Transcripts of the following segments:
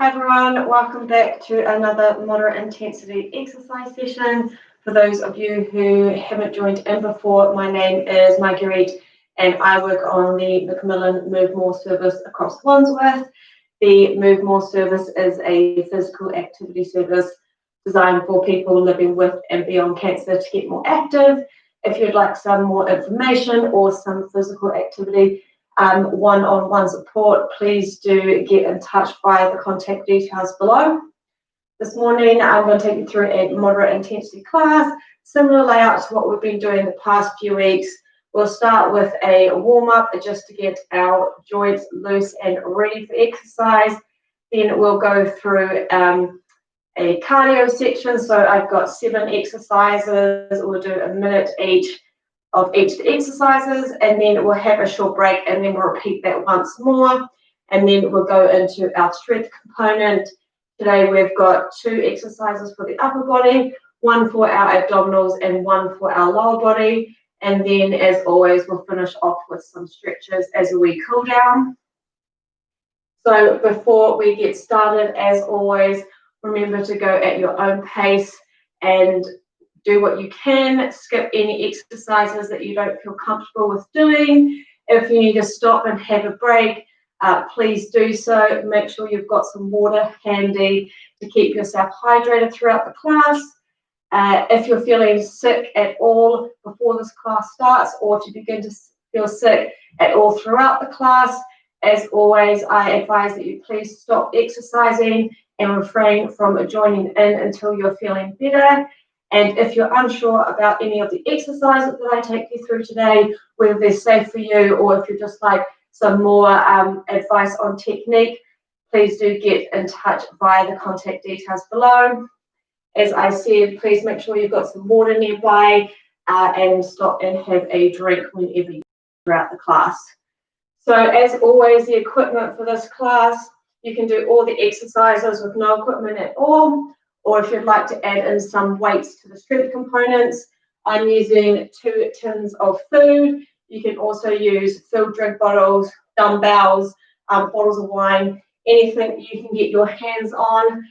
Hi everyone, welcome back to another moderate intensity exercise session. For those of you who haven't joined in before, my name is Marguerite and I work on the Macmillan Move More service across Wandsworth. The Move More service is a physical activity service designed for people living with and beyond cancer to get more active. If you'd like some more information or some physical activity, one-on-one support, please do get in touch via the contact details below. This morning, I'm going to take you through a moderate intensity class, similar layout to what we've been doing the past few weeks. We'll start with a warm-up just to get our joints loose and ready for exercise. Then we'll go through a cardio section. So I've got 7 exercises. We'll do a minute each of each of the exercises, and then we'll have a short break, and then we'll repeat that once more, and then we'll go into our strength component. Today we've got 2 exercises for the upper body, 1 for our abdominals and 1 for our lower body, and then as always we'll finish off with some stretches as a wee cool down. So before we get started, as always, remember to go at your own pace and do what you can. Skip any exercises that you don't feel comfortable with doing. If you need to stop and have a break, please do so. Make sure you've got some water handy to keep yourself hydrated throughout the class. If you're feeling sick at all before this class starts, or if you begin to feel sick at all throughout the class, as always, I advise that you please stop exercising and refrain from joining in until you're feeling better. And if you're unsure about any of the exercises that I take you through today, whether they're safe for you or if you're just like some more advice on technique, please do get in touch via the contact details below. As I said, please make sure you've got some water nearby and stop and have a drink whenever you throughout the class. So as always, the equipment for this class, you can do all the exercises with no equipment at all. Or if you'd like to add in some weights to the strength components, I'm using 2 tins of food. You can also use filled drink bottles, dumbbells, bottles of wine, anything you can get your hands on,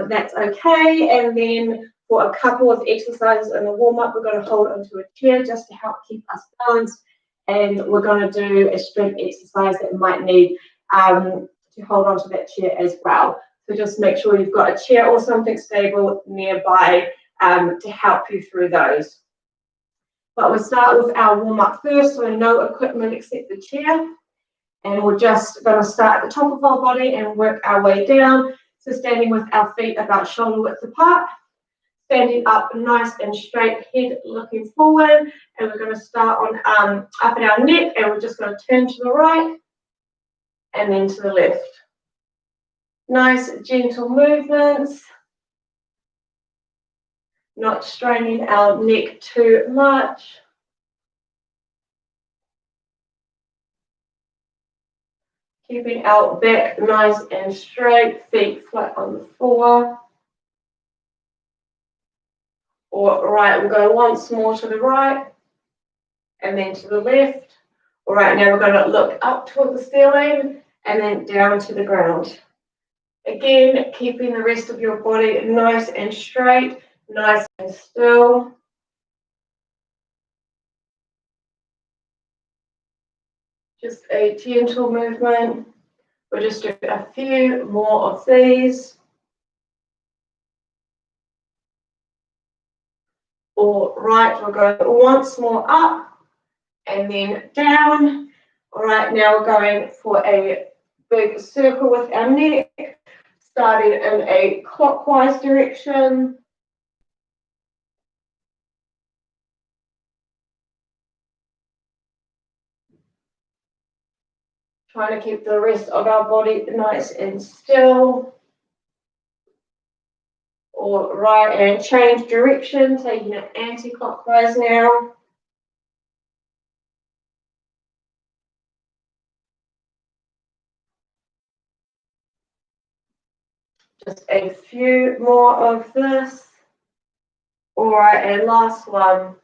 that's okay. And then for a couple of exercises in the warm-up, we're going to hold onto a chair just to help keep us balanced. And we're going to do a strength exercise that might need to hold onto that chair as well. So just make sure you've got a chair or something stable nearby to help you through those. But we'll start with our warm-up first, so no equipment except the chair. And we're just going to start at the top of our body and work our way down. So standing with our feet about shoulder width apart. Standing up nice and straight, head looking forward. And we're going to start on up at our neck, and we're just going to turn to the right and then to the left. Nice, gentle movements, not straining our neck too much. Keeping our back nice and straight, feet flat on the floor. All right, we'll go once more to the right and then to the left. All right, now we're going to look up toward the ceiling and then down to the ground. Again, keeping the rest of your body nice and straight, nice and still. Just a gentle movement. We'll just do a few more of these. All right, we'll go once more up and then down. All right, now we're going for a big circle with our neck. Starting in a clockwise direction. Trying to keep the rest of our body nice and still. All right, and change direction, taking it anti-clockwise now. Just a few more of this. All right, and last one.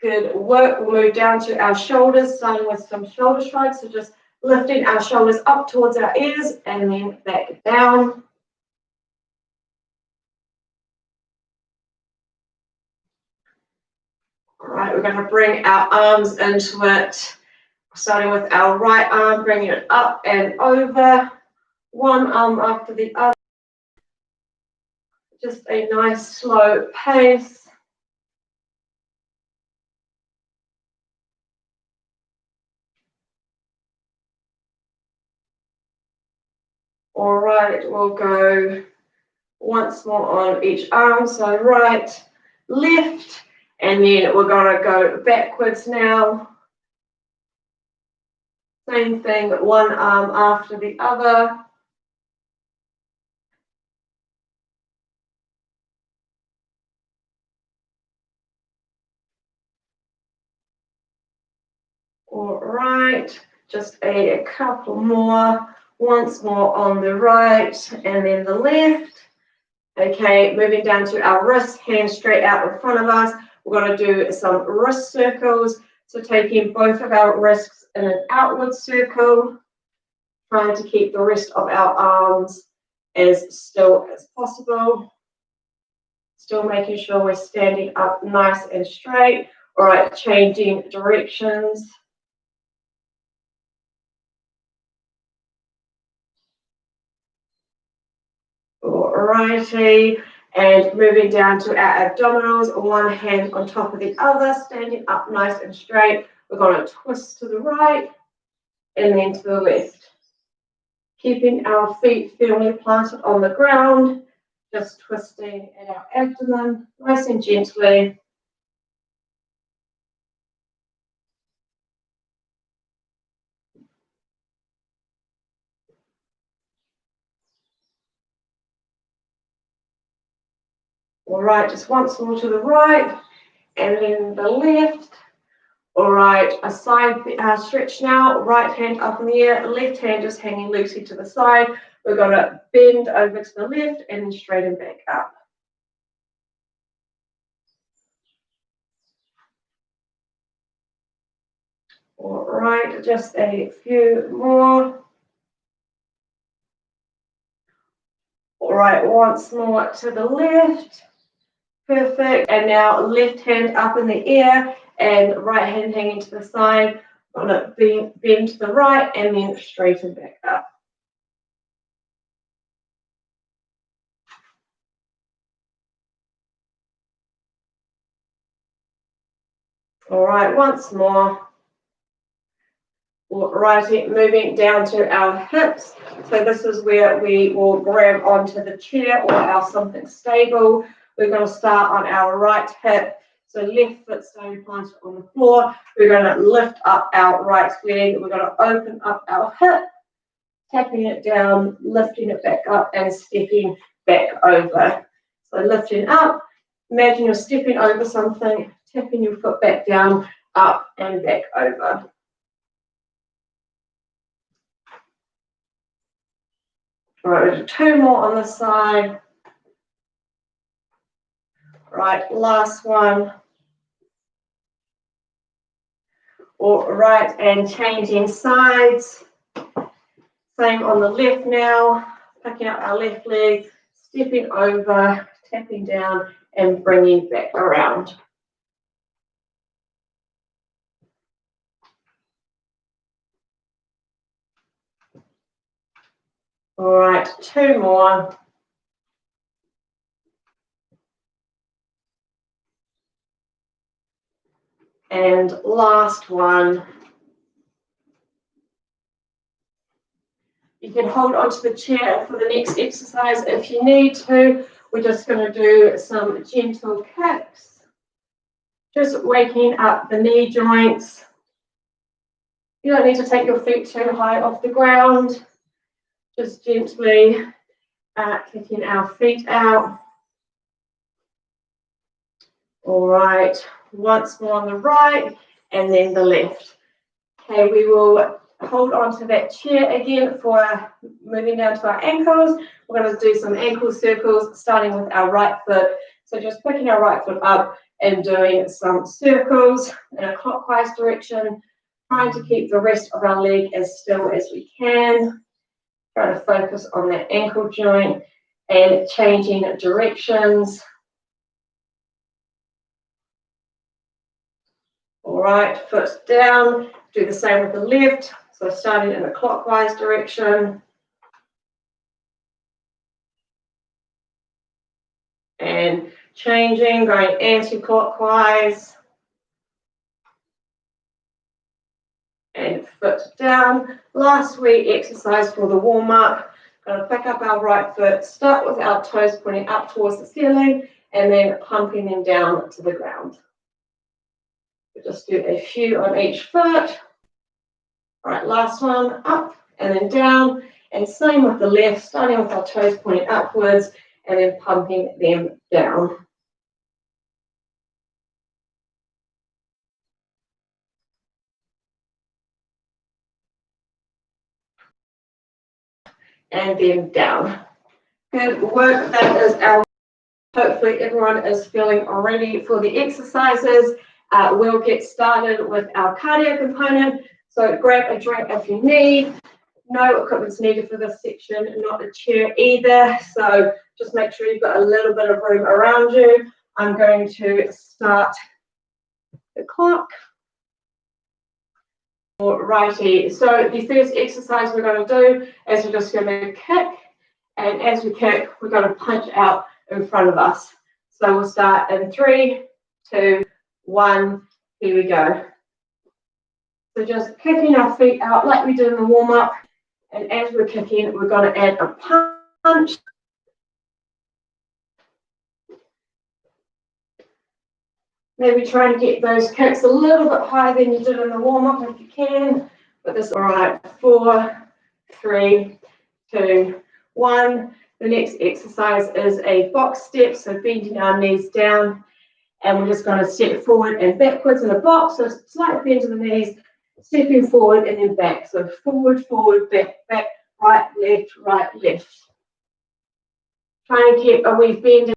Good work. We'll move down to our shoulders, starting with some shoulder shrugs. So just Lifting our shoulders up towards our ears and then back down. All right, we're going to bring our arms into it, starting with our right arm, bringing it up and over, one arm after the other. Just a nice slow pace. All right, we'll go once more on each arm. So right, left, and then we're going to go backwards now. Same thing, one arm after the other. All right, just a couple more. Once more on the right and then the left. Okay, moving down to our wrists, hands straight out in front of us. We're going to do some wrist circles. So taking both of our wrists in an outward circle, trying to keep the rest of our arms as still as possible. Still making sure we're standing up nice and straight. All right, changing directions. Alrighty, and moving down to our abdominals, one hand on top of the other, standing up nice and straight. We're going to twist to the right and then to the left. Keeping our feet firmly planted on the ground, just twisting at our abdomen, nice and gently. All right, just once more to the right and then the left. All right, a side stretch now, right hand up in the air, left hand just hanging loosely to the side. We're going to bend over to the left and then straighten back up. All right, just a few more. All right, once more to the left. Perfect. And now left hand up in the air and right hand hanging to the side. I'm going to bend to the right and then straighten back up. All right, once more. All righty, moving down to our hips. So this is where we will grab onto the chair or our something stable. We're going to start on our right hip. So left foot staying planted on the floor. We're going to lift up our right leg. We're going to open up our hip, tapping it down, lifting it back up and stepping back over. So lifting up, imagine you're stepping over something, tapping your foot back down, up and back over. All right, two more on the side. Right, last one. All right, and changing sides. Same on the left now. Picking up our left leg, stepping over, tapping down, and bringing back around. All right, two more. And last one. You can hold onto the chair for the next exercise if you need to. We're just going to do some gentle kicks. Just waking up the knee joints. You don't need to take your feet too high off the ground. Just gently kicking our feet out. All right, once more on the right and then the left. Okay, we will hold on to that chair again for moving down to our ankles. We're going to do some ankle circles starting with our right foot. So just picking our right foot up and doing some circles in a clockwise direction, trying to keep the rest of our leg as still as we can. Try to focus on that ankle joint and changing directions. All right, foot down. Do the same with the left. So starting in a clockwise direction. And changing, going anti-clockwise. And foot down. Last week exercise for the warm-up. Going to pick up our right foot, start with our toes pointing up towards the ceiling, and then pumping them down to the ground. We'll just do a few on each foot. All right, last one, up and then down. And same with the left, starting with our toes pointing upwards, and then pumping them down. And then down. Good work. That is our, hopefully everyone is feeling ready for the exercises. We'll get started with our cardio component. So grab a drink if you need. No equipment's needed for this section, not a chair either. So just make sure you've got a little bit of room around you. I'm going to start the clock. Alrighty, so the first exercise we're going to do is we're just going to kick, and as we kick, we're going to punch out in front of us. So we'll start in 3, 2, 1, here we go. So just kicking our feet out like we did in the warm-up, and as we're kicking, we're going to add a punch. Maybe try and get those kicks a little bit higher than you did in the warm-up if you can. But this, all right, 4, 3, 2, 1. The next exercise is a box step, so bending our knees down. And we're just going to step forward and backwards in a box. So slight bend of the knees, stepping forward and then back. So forward, forward, back, back, right, left. Try and keep a wee bend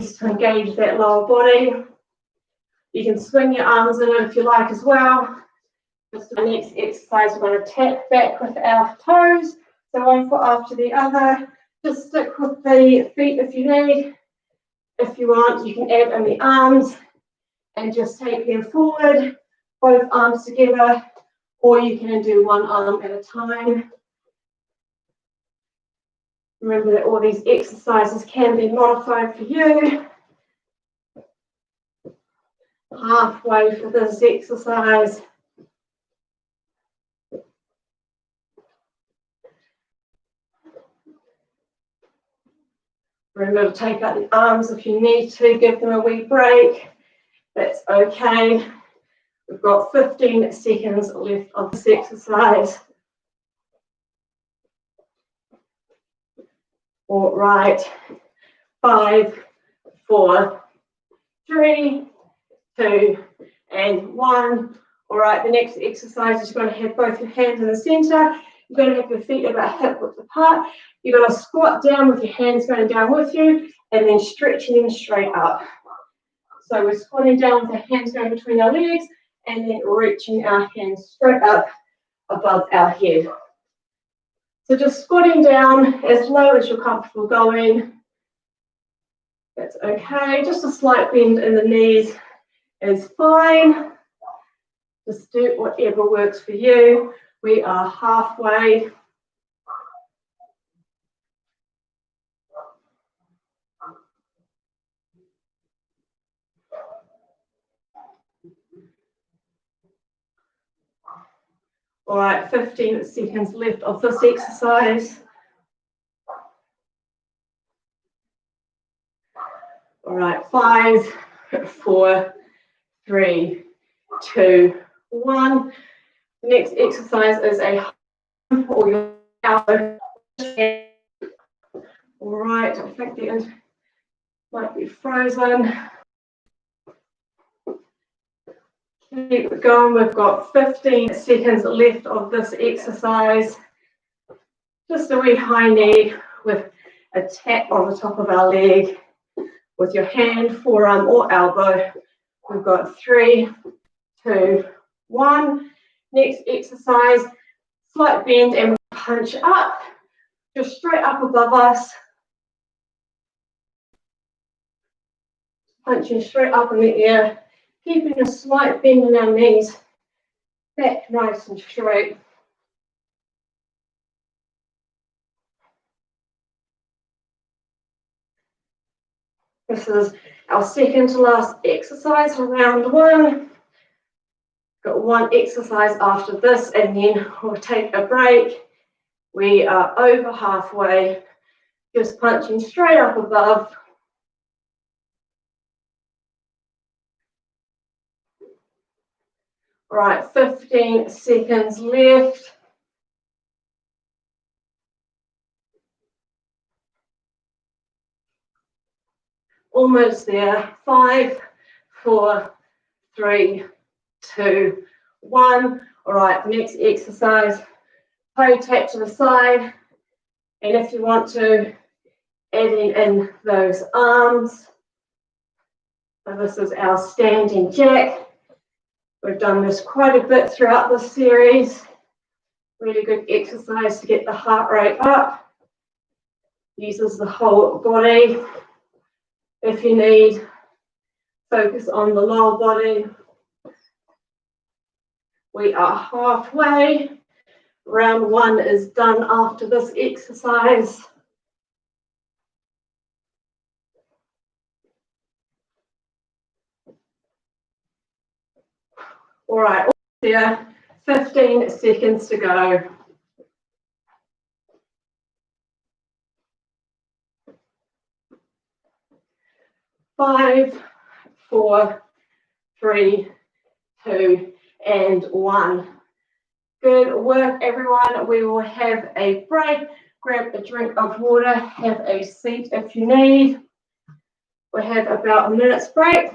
to engage that lower body. You can swing your arms in it if you like as well. Just the next exercise, we're going to tap back with our toes. So one foot after the other. Just stick with the feet if you need. If you want, you can add in the arms and just take them forward, both arms together, or you can do one arm at a time. Remember that all these exercises can be modified for you. Halfway for this exercise. Remember to take out the arms if you need to, give them a wee break. That's okay. We've got 15 seconds left of this exercise. All right. 5, 4, 3, 2, and 1. All right, the next exercise is you're going to have both your hands in the center. You're going to have your feet about hip width apart. You're going to squat down with your hands going down with you and then stretching them straight up. So we're squatting down with our hands going between our legs and then reaching our hands straight up above our head. So just squatting down as low as you're comfortable going. That's okay. Just a slight bend in the knees is fine. Just do whatever works for you. We are halfway. All right, 15 seconds left of this exercise. All right, 5, 4, 3, 2, 1. The next exercise is a or your elbow. All right, I think the end might be frozen. Keep going. We've got 15 seconds left of this exercise. Just a wee high knee with a tap on the top of our leg with your hand, forearm, or elbow. We've got 3, 2, 1. Next exercise, slight bend and punch up, just straight up above us. Punching straight up in the air, keeping a slight bend in our knees, back nice and straight. This is our second to last exercise for round one. Got one exercise after this and then we'll take a break. We are over halfway, just punching straight up above. Right, 15 seconds left. Almost there. 5, 4, 3, 2, 1. All right, next exercise, toe tap to the side. And if you want to, adding in those arms. So this is our standing jack. We've done this quite a bit throughout this series. Really good exercise to get the heart rate up. Uses the whole body. If you need, focus on the lower body. We are halfway. Round one is done after this exercise. All right, there, 15 seconds to go. 5, 4, 3, 2, and 1. Good work, everyone. We will have a break. Grab a drink of water, have a seat if you need. We have about a minute's break.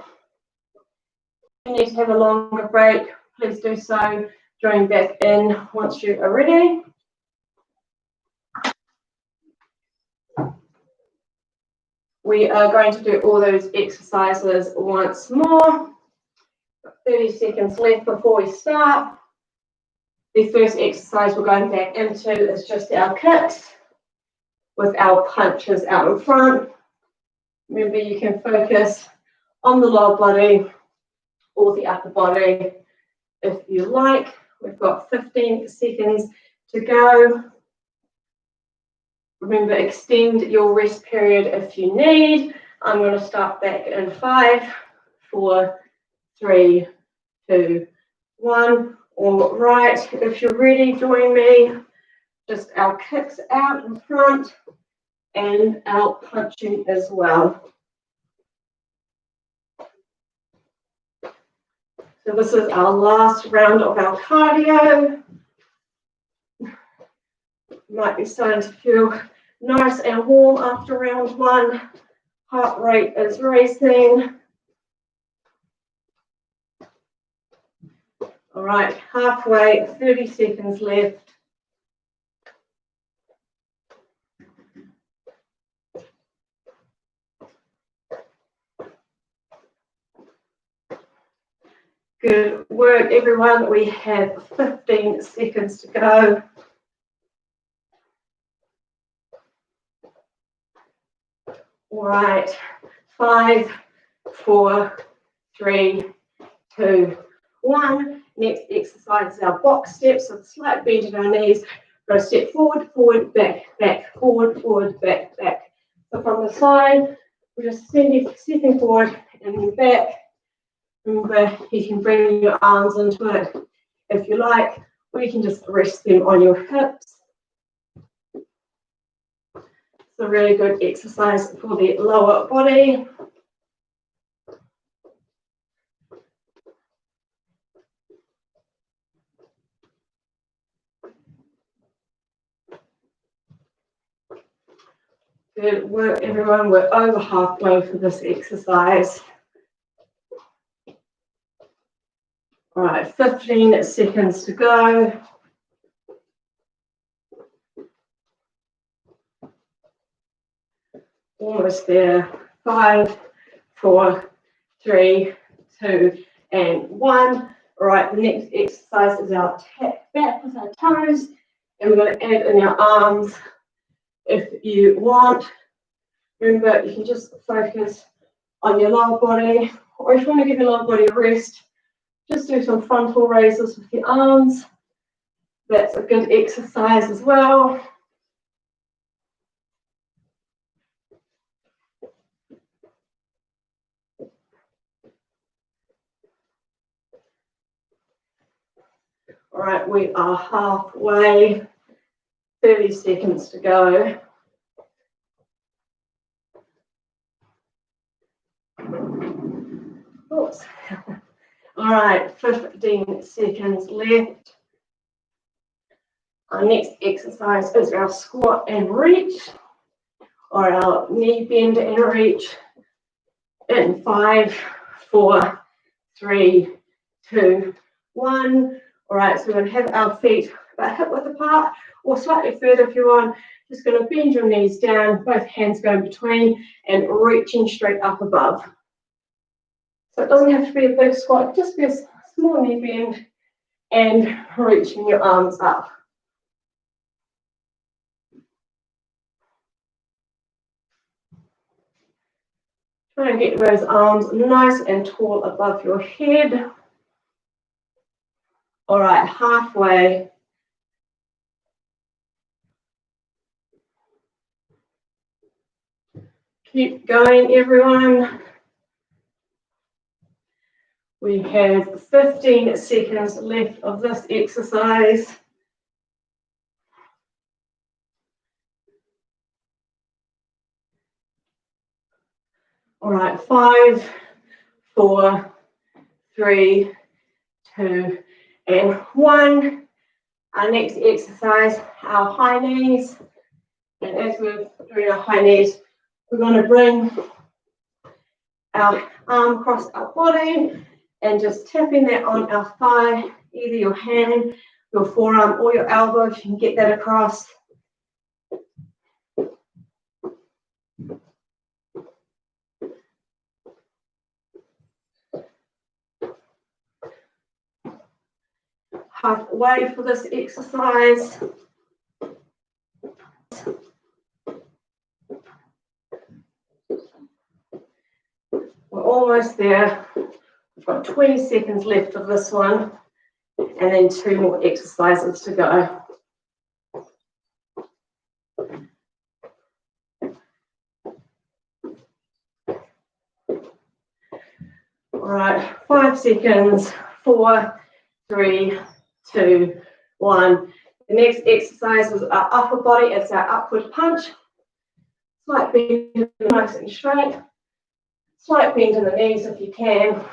If you need to have a longer break, please do so. Join back in once you are ready. We are going to do all those exercises once more. 30 seconds left before we start. The first exercise we're going back into is just our kicks with our punches out in front. Remember, you can focus on the lower body or the upper body if you like. We've got 15 seconds to go. Remember, extend your rest period if you need. I'm going to start back in 5, 4, 3, 2, 1. All right, if you're ready, join me. Just our kicks out in front and our punching as well. So this is our last round of our cardio. Might be starting to feel nice and warm after round one. Heart rate is racing. All right, halfway, 30 seconds left. Good work, everyone. We have 15 seconds to go. All right, 5, 4, 3, 2, 1. Next exercise is our box steps with a slight bend in our knees. We're going to step forward, forward, back, back, forward, forward, back, back. So from the side, we're just stepping forward and then back. Remember, you can bring your arms into it if you like, or you can just rest them on your hips. It's a really good exercise for the lower body. Good work, everyone. We're over halfway for this exercise. All right, 15 seconds to go. Almost there. 5, 4, 3, 2, and 1. All right, the next exercise is our tap back with our toes, and we're going to add in our arms if you want. Remember, you can just focus on your lower body, or if you want to give your lower body a rest, just do some frontal raises with your arms. That's a good exercise as well. All right, we are halfway, 30 seconds to go. Oops. All right, 15 seconds left. Our next exercise is our squat and reach, or our knee bend and reach in 5, 4, 3, 2, 1. All right, so we're going to have our feet about hip width apart or slightly further if you want. Just going to bend your knees down, both hands go in between and reaching straight up above. So it doesn't have to be a big squat, just be a small knee bend and reaching your arms up. Try and get those arms nice and tall above your head. All right, halfway. Keep going, everyone. We have 15 seconds left of this exercise. All right, 5, 4, 3, 2, and 1. Our next exercise, our high knees. And as we're doing our high knees, we're going to bring our arm across our body and just tapping that on our thigh, either your hand, your forearm, or your elbow, if you can get that across. Halfway for this exercise. We're almost there. We've got 20 seconds left of this one, and then 2 more exercises to go. All right, 5 seconds, 4, 3, 2, 1. The next exercise is our upper body. It's our upward punch. Slight bend, nice and straight. Slight bend in the knees if you can.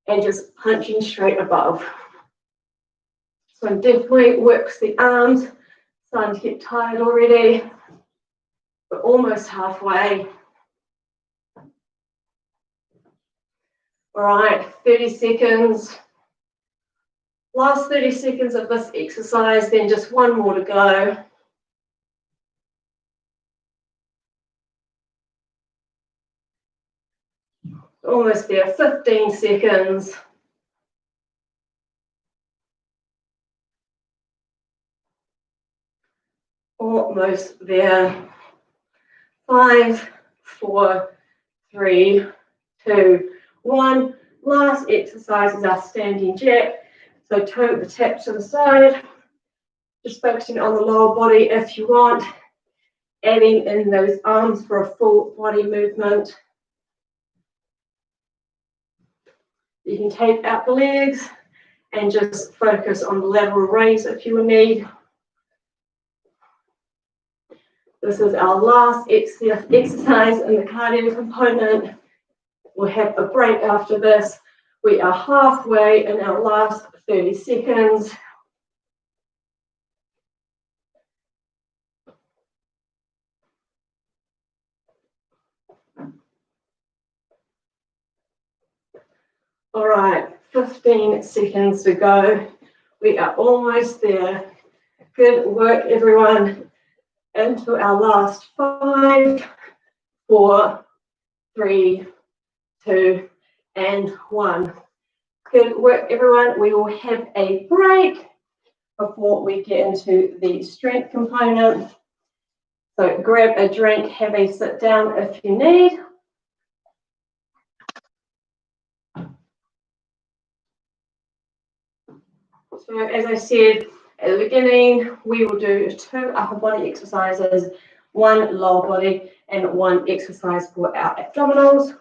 And just punching straight above. This one definitely works the arms. Starting to get tired already. We're almost halfway. All right, 30 seconds. Last 30 seconds of this exercise, then just 1 more to go. Almost there, 15 seconds. Almost there. 5, 4, 3, 2, 1. Last exercise is our standing jack. So toe the tap to the side. Just focusing on the lower body if you want. Adding in those arms for a full body movement. You can take out the legs and just focus on the lateral raise if you need. This is our last exercise in the cardio component. We'll have a break after this. We are halfway in our last 30 seconds. All right, 15 seconds to go. We are almost there. Good work, everyone. Into our last 5, 4, 3, 2, and 1. Good work, everyone. We will have a break before we get into the strength component. So grab a drink, have a sit down if you need. So as I said at the beginning, we will do 2 upper body exercises, 1 lower body, and 1 exercise for our abdominals.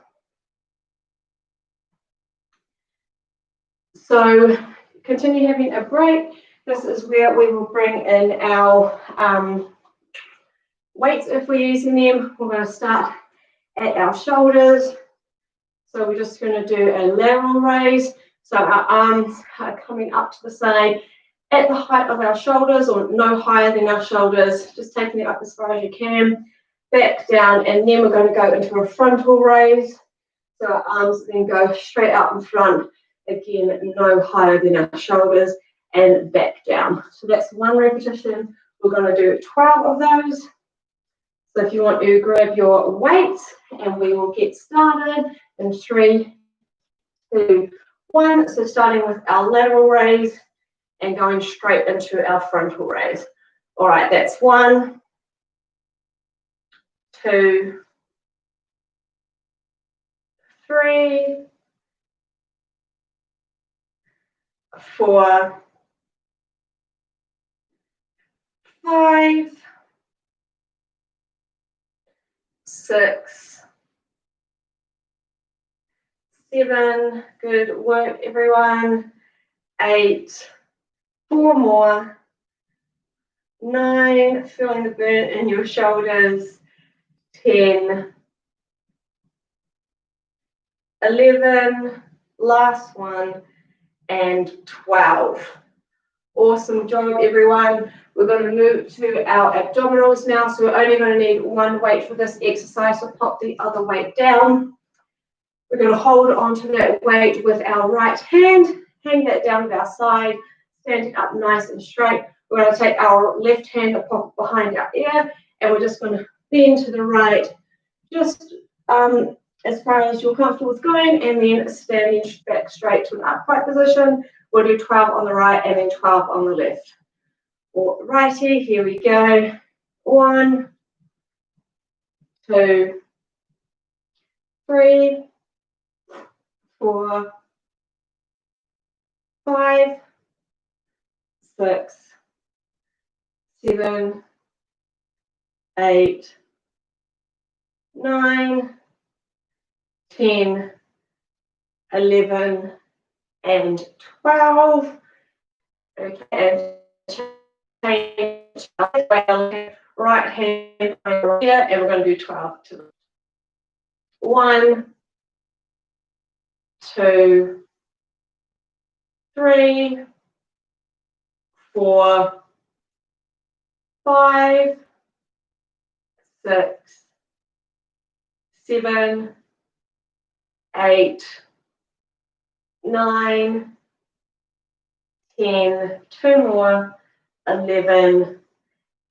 So continue having a break. This is where we will bring in our weights if we're using them. We're going to start at our shoulders. So we're just going to do a lateral raise. So our arms are coming up to the side at the height of our shoulders, or no higher than our shoulders, just taking it up as far as you can, back down, and then we're going to go into a frontal raise. So our arms then go straight out in front, again, no higher than our shoulders, and back down. So that's 1 repetition. We're going to do 12 of those. So if you want to grab your weights, and we will get started in 3, 2, 1. So starting with our lateral raise and going straight into our frontal raise. All right, that's 1, 2, 3, 4, 5, 6, 7. Good work, everyone. 8, 4 more. 9, feeling the burn in your shoulders. 10, 11, last one, and 12. Awesome job, everyone. We're going to move to our abdominals now. So we're only going to need 1 weight for this exercise. So pop the other weight down. We're going to hold onto that weight with our right hand, hang that down at our side, standing up nice and straight. We're going to take our left hand and pop it behind our ear, and we're just going to bend to the right, just as far as you're comfortable with going, and then standing back straight to an upright position. We'll do 12 on the right and then 12 on the left. All righty, here we go. 1, 2, 3, 4, 5, 6, 7, 8, 9, 10, 11, and 12. Okay, change right hand over here, and we're going to do 12 to 1, 2, 3, 4, 5, 6, 7, 8, 9, 10, 2 more, 11,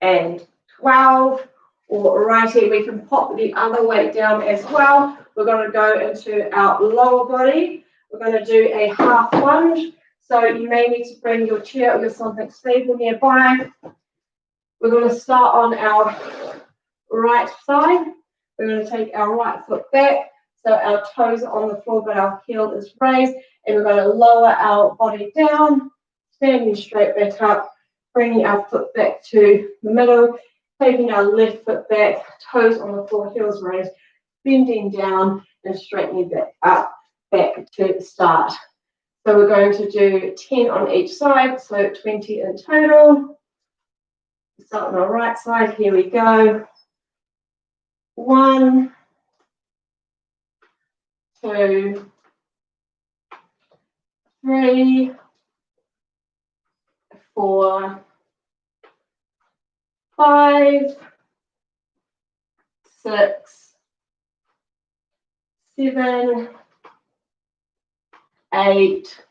and 12. All righty, we can pop the other weight down as well. We're going to go into our lower body. We're going to do a half lunge. So you may need to bring your chair or your something stable nearby. We're going to start on our right side. We're going to take our right foot back, so our toes are on the floor, but our heel is raised, and we're going to lower our body down, standing straight back up, bringing our foot back to the middle, taking our left foot back, toes on the floor, heels raised, bending down and straightening back up, back to the start. So we're going to do 10 on each side, so 20 in total. Start on our right side, here we go. 1, 2, 3, 4, 5, 6, 7, 8,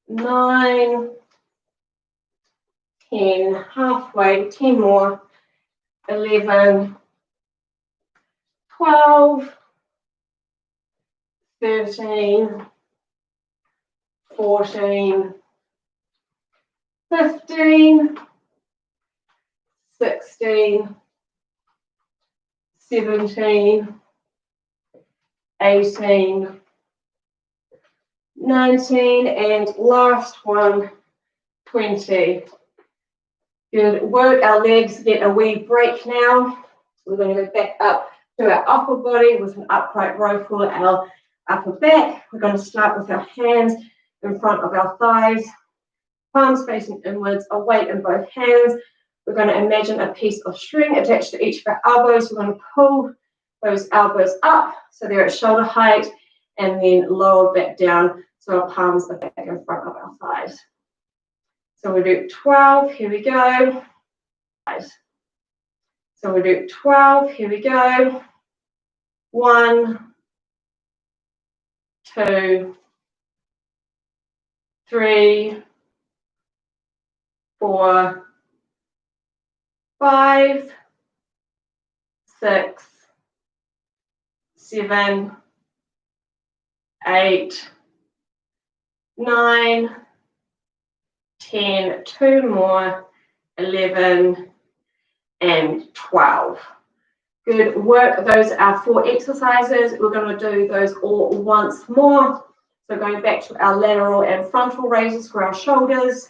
9, 10, halfway, 10 more, 11, 12, 13, 14, 15, 16, 17, 18, 19, and last one, 20. Good work. Our legs get a wee break now. We're going to go back up to our upper body with an upright row for our upper back. We're going to start with our hands in front of our thighs, palms facing inwards, a weight in both hands. We're going to imagine a piece of string attached to each of our elbows. We're going to pull those elbows up so they're at shoulder height, and then lower back down so our palms are back in front of our thighs. So we'll do 12, here we go. So we'll do 12, here we go. 1, 2, 3, 4, 5, 6, 7, 8, 9, 10, 2 more, 11, and 12. Good work. Those are 4 exercises. We're going to do those all once more. So going back to our lateral and frontal raises for our shoulders.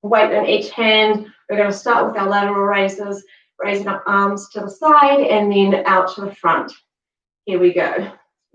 Weight in each hand. We're going to start with our lateral raises, raising our arms to the side and then out to the front. Here we go.